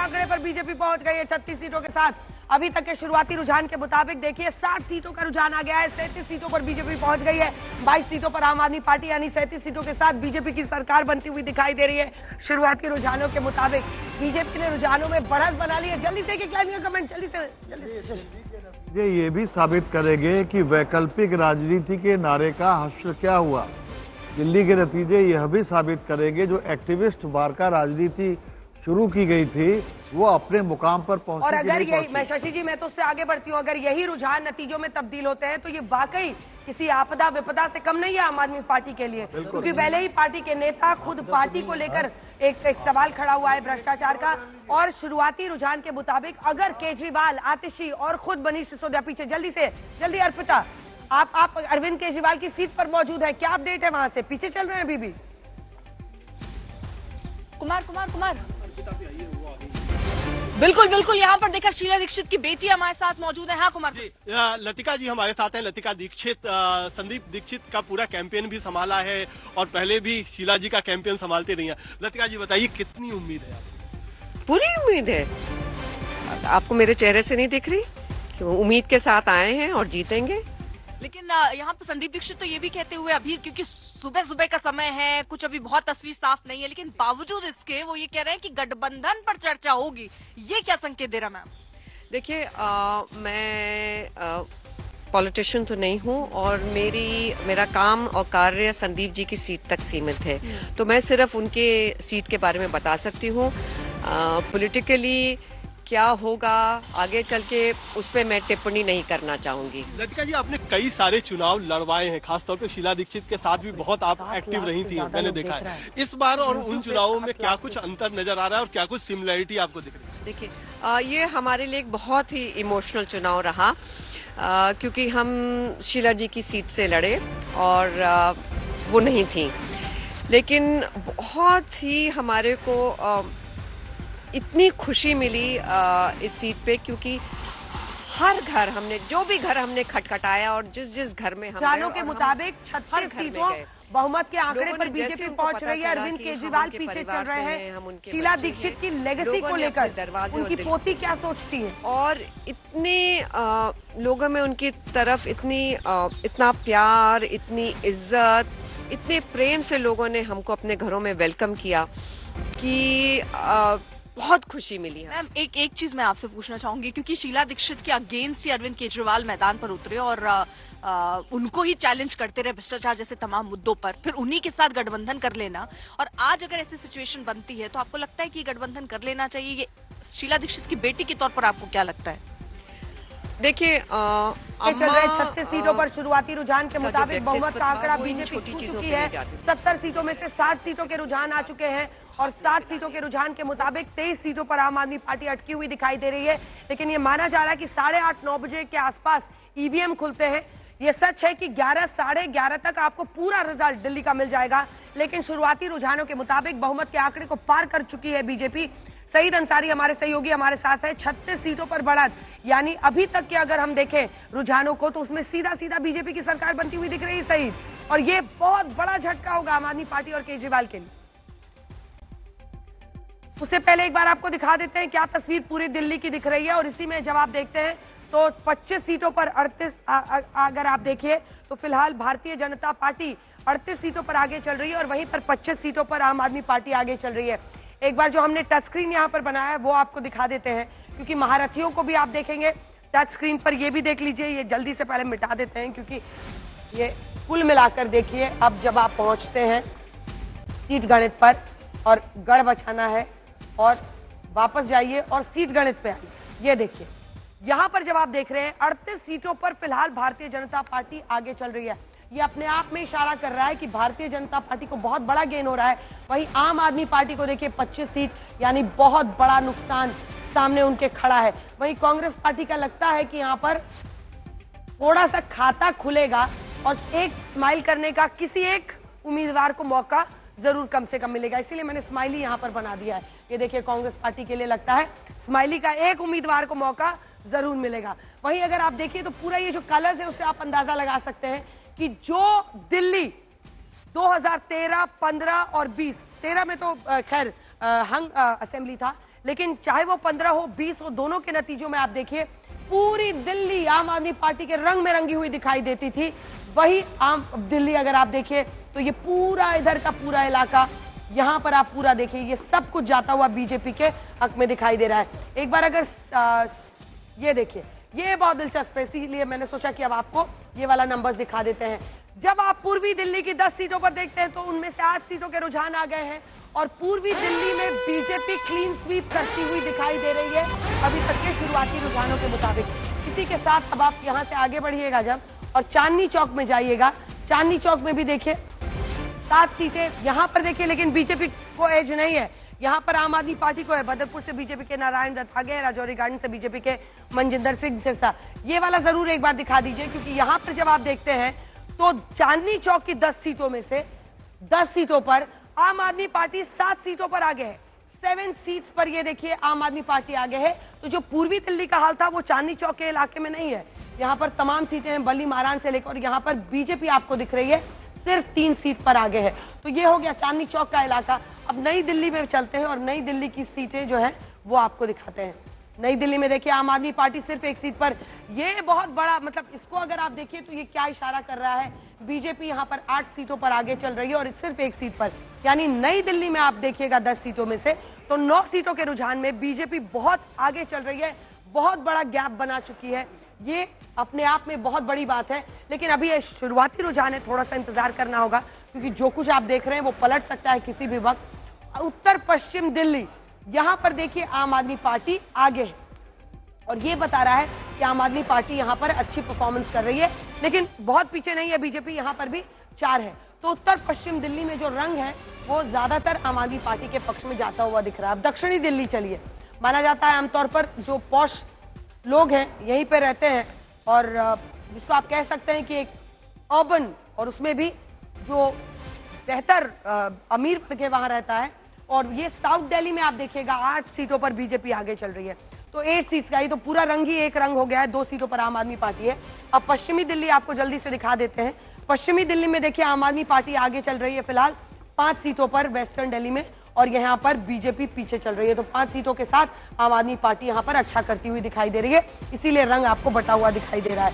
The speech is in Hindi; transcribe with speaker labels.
Speaker 1: आंकड़े पर बीजेपी पहुंच गई है 36 सीटों के साथ। अभी तक के शुरुआती रुझान के मुताबिक देखिए 60 सीटों का रुझान आ गया है। 37 सीटों पर बीजेपी पहुंच गई है। 22 सीटों पर आम आदमी पार्टी यानी 37 सीटों के साथ बीजेपी की सरकार बनती हुई दिखाई दे रही है। शुरुआती रुझानों के मुताबिक बीजेपी ने रुझानों में बढ़त बना ली है। जल्दी से एक लाइन का कमेंट जल्दी से
Speaker 2: ये भी साबित करेंगे कि वैकल्पिक राजनीति के नारे का हश्र क्या हुआ। दिल्ली के नतीजे यह भी साबित करेंगे जो एक्टिविस्ट बार का राजनीति शुरू की गई थी वो अपने मुकाम पर पहुंची।
Speaker 1: और अगर यही मैं शशि जी मैं तो उससे आगे बढ़ती हूँ, अगर यही रुझान नतीजों में तब्दील होते हैं तो ये वाकई किसी आपदा विपदा से कम नहीं है आम आदमी पार्टी के लिए, क्योंकि पहले ही पार्टी के नेता खुद पार्टी को लेकर एक सवाल खड़ा हुआ है भ्रष्टाचार का। और शुरुआती रुझान के मुताबिक अगर केजरीवाल, आतिशी और खुद मनीष सिसोदिया पीछे जल्दी अर्पिता आप अरविंद केजरीवाल की सीट पर मौजूद है, क्या अपडेट है वहां से? पीछे चल रहे हैं अभी भी?
Speaker 3: कुमार बिल्कुल यहाँ पर देखा शीला दीक्षित की बेटी हमारे साथ मौजूद है। हाँ कुमार
Speaker 4: जी, लतिका जी हमारे साथ है। लतिका दीक्षित, संदीप दीक्षित का पूरा कैंपेन भी संभाला है और पहले भी शीला जी का कैंपेन संभालते रही हैं। लतिका जी बताइए कितनी उम्मीद है आपको?
Speaker 5: पूरी उम्मीद है। आपको मेरे चेहरे से नहीं दिख रही कि वो उम्मीद के साथ आए हैं और जीतेंगे।
Speaker 3: लेकिन यहाँ पर संदीप दीक्षित तो ये भी कहते हुए अभी क्योंकि सुबह का समय है, कुछ अभी बहुत तस्वीर साफ नहीं है, लेकिन बावजूद इसके वो ये कह रहे हैं कि गठबंधन पर चर्चा होगी। ये क्या संकेत दे रहा मैम?
Speaker 5: देखिए मैं पॉलिटिशियन तो नहीं हूँ और मेरा काम और कार्य संदीप जी की सीट तक सीमित है, तो मैं सिर्फ उनके सीट के बारे में बता सकती हूँ। पॉलिटिकली क्या होगा आगे चल के उस पर मैं टिप्पणी नहीं करना चाहूंगी।
Speaker 4: लतिका जी आपने कई सारे चुनाव लड़वाए हैं, खासतौर पे शीला दीक्षित के साथ भी बहुत आप एक्टिव रही थी, मैंने देखा है। इस बार और उन चुनावों में क्या कुछ अंतर नजर आ रहा है और क्या कुछ सिमिलरिटी आपको दिख रही है?
Speaker 5: देखिए ये हमारे लिए एक बहुत ही इमोशनल चुनाव रहा, क्योंकि हम शीला जी की सीट से लड़े और वो नहीं थी, लेकिन बहुत ही हमारे को इतनी खुशी मिली इस सीट पे, क्योंकि हर घर हमने जो भी घर हमने खटखटाया और जिस घर में हम
Speaker 1: रुझानों के मुताबिक 36 सीटों बहुमत के आंकड़े पर बीजेपी पहुंच रही है। अरविंद केजरीवाल पीछे चल रहे हैं। शीला दीक्षित की लेगेसी को लेकर उनकी पोती क्या सोचती है?
Speaker 5: और इतने लोगों में उनकी तरफ इतना प्यार, इतनी इज्जत, इतने प्रेम से लोगों ने हमको अपने घरों में वेलकम किया कि बहुत खुशी मिली है।
Speaker 3: मैम एक चीज मैं आपसे पूछना चाहूंगी, क्योंकि शीला दीक्षित के अगेंस्ट ही अरविंद केजरीवाल मैदान पर उतरे और उनको ही चैलेंज करते रहे भ्रष्टाचार जैसे तमाम मुद्दों पर, फिर उन्हीं के साथ गठबंधन कर लेना, और आज अगर ऐसी सिचुएशन बनती है तो आपको लगता है कि गठबंधन कर लेना चाहिए? ये शीला दीक्षित की बेटी के तौर पर आपको क्या लगता है?
Speaker 1: देखिए चल रहे 36 सीटों पर शुरुआती रुझान के मुताबिक बहुमत का आंकड़ा बीजेपी छू चुकी है। 70 सीटों में से 60 सीटों के रुझान आ चुके हैं और 60 सीटों के रुझान के मुताबिक 23 सीटों पर आम आदमी पार्टी अटकी हुई दिखाई दे रही है। लेकिन ये माना जा रहा है कि 8:30-9 बजे के आसपास ईवीएम खुलते हैं। ये सच है कि 11 साढ़े 11 तक आपको पूरा रिजल्ट दिल्ली का मिल जाएगा, लेकिन शुरुआती रुझानों के मुताबिक बहुमत के आंकड़े को पार कर चुकी है बीजेपी। सईद अंसारी हमारे सहयोगी हमारे साथ है। 36 सीटों पर बढ़त, यानी अभी तक के अगर हम देखें रुझानों को तो उसमें सीधा बीजेपी की सरकार बनती हुई दिख रही है सईद, और ये बहुत बड़ा झटका होगा आम आदमी पार्टी और केजरीवाल के लिए। उससे पहले एक बार आपको दिखा देते हैं क्या तस्वीर पूरी दिल्ली की दिख रही है, और इसी में जब आप देखते हैं तो 25 सीटों पर 38 अगर आप देखिए तो फिलहाल भारतीय जनता पार्टी 38 सीटों पर आगे चल रही है और वहीं पर 25 सीटों पर आम आदमी पार्टी आगे चल रही है। एक बार जो हमने टच स्क्रीन यहाँ पर बनाया है वो आपको दिखा देते हैं, क्योंकि महारथियों को भी आप देखेंगे टच स्क्रीन पर। ये भी देख लीजिए, ये जल्दी से पहले मिटा देते हैं क्योंकि ये कुल मिलाकर देखिए अब जब आप पहुंचते हैं सीट गणित पर और गढ़ बचाना है और वापस जाइए और सीट गणित पे आइए, ये देखिए यहां पर जब आप देख रहे हैं 38 सीटों पर फिलहाल भारतीय जनता पार्टी आगे चल रही है। ये अपने आप में इशारा कर रहा है कि भारतीय जनता पार्टी को बहुत बड़ा गेन हो रहा है। वहीं आम आदमी पार्टी को देखिए 25 सीट, यानी बहुत बड़ा नुकसान सामने उनके खड़ा है। वहीं कांग्रेस पार्टी का लगता है कि यहां पर थोड़ा सा खाता खुलेगा और एक स्माइल करने का किसी एक उम्मीदवार को मौका जरूर कम से कम मिलेगा, इसीलिए मैंने स्माइली यहां पर बना दिया है। ये देखिए कांग्रेस पार्टी के लिए लगता है स्माइली का एक उम्मीदवार को मौका जरूर मिलेगा। वहीं अगर आप देखिए तो पूरा ये जो कलर्स है उससे आप अंदाजा लगा सकते हैं कि जो दिल्ली 2013, 15 और 20, 13 में तो खैर हंग असेंबली था, लेकिन चाहे वो 15 हो 20 हो, दोनों के नतीजों में आप देखिए पूरी दिल्ली आम आदमी पार्टी के रंग में रंगी हुई दिखाई देती थी। वही आम दिल्ली अगर आप देखिए तो ये पूरा इधर का पूरा इलाका, यहां पर आप पूरा देखिए, ये सब कुछ जाता हुआ बीजेपी के हक में दिखाई दे रहा है। एक बार अगर ये देखिए, ये बहुत दिलचस्प है, इसीलिए मैंने सोचा कि अब आपको ये वाला नंबर्स दिखा देते हैं। जब आप पूर्वी दिल्ली की 10 सीटों पर देखते हैं तो उनमें से 8 सीटों के रुझान आ गए हैं और पूर्वी दिल्ली में बीजेपी क्लीन स्वीप करती हुई दिखाई दे रही है अभी तक के शुरुआती रुझानों के मुताबिक। इसी के साथ अब आप यहां से आगे बढ़िएगा जब और चांदनी चौक में जाइएगा, चांदनी चौक में भी देखिए 7 सीटें यहां पर देखिए, लेकिन बीजेपी को एज नहीं है, यहां पर आम आदमी पार्टी को है। बदरपुर से बीजेपी के नारायण दत्त आगे हैं, राजौरी गार्डन से बीजेपी के मनजिंदर सिंह सिरसा। ये वाला जरूर एक बार दिखा दीजिए, क्योंकि यहां पर जब आप देखते हैं तो चांदनी चौक की 10 सीटों में से 10 सीटों पर आम आदमी पार्टी 7 सीटों पर आगे है। 7 सीट्स पर ये देखिए आम आदमी पार्टी आगे है। तो जो पूर्वी दिल्ली का हाल था वो चांदनी चौक के इलाके में नहीं है, यहाँ पर तमाम सीटें हैं बल्ली मारान से लेकर, और यहाँ पर बीजेपी आपको दिख रही है सिर्फ 3 सीट पर आगे है। तो ये हो गया चांदनी चौक का इलाका। अब नई दिल्ली में चलते हैं और नई दिल्ली की सीटें जो है वो आपको दिखाते हैं। नई दिल्ली में देखिए आम आदमी पार्टी सिर्फ 1 सीट पर, ये बहुत बड़ा, मतलब इसको अगर आप देखिए तो ये क्या इशारा कर रहा है, बीजेपी यहाँ पर 8 सीटों पर आगे चल रही है और सिर्फ 1 सीट पर, यानी नई दिल्ली में आप देखिएगा 10 सीटों में से तो 9 सीटों के रुझान में बीजेपी बहुत आगे चल रही है, बहुत बड़ा गैप बना चुकी है। ये अपने आप में बहुत बड़ी बात है, लेकिन अभी ये शुरुआती रुझान है, थोड़ा सा इंतजार करना होगा, क्योंकि जो कुछ आप देख रहे हैं वो पलट सकता है किसी भी वक्त। उत्तर पश्चिम दिल्ली, यहां पर देखिए आम आदमी पार्टी आगे है और ये बता रहा है कि आम आदमी पार्टी यहां पर अच्छी परफॉर्मेंस कर रही है, लेकिन बहुत पीछे नहीं है बीजेपी, यहां पर भी 4 है। तो उत्तर पश्चिम दिल्ली में जो रंग है वो ज्यादातर आम आदमी पार्टी के पक्ष में जाता हुआ दिख रहा है। अब दक्षिणी दिल्ली चलिए, माना जाता है आमतौर पर जो पॉश लोग हैं यहीं पे रहते हैं और जिसको आप कह सकते हैं कि एक अर्बन, और उसमें भी जो बेहतर अमीर वर्ग के वहां रहता है। और ये साउथ दिल्ली में आप देखिएगा 8 सीटों पर बीजेपी आगे चल रही है, तो 8 सीट्स का ही तो पूरा रंग ही एक रंग हो गया है, 2 सीटों पर आम आदमी पार्टी है। अब पश्चिमी दिल्ली आपको जल्दी से दिखा देते हैं। पश्चिमी दिल्ली में देखिए आम आदमी पार्टी आगे चल रही है फिलहाल 5 सीटों पर वेस्टर्न दिल्ली में, और यहाँ पर बीजेपी पीछे चल रही है। तो 5 सीटों के साथ आम आदमी पार्टी यहाँ पर अच्छा करती हुई दिखाई दे रही है, इसीलिए रंग आपको बटा हुआ दिखाई दे रहा है।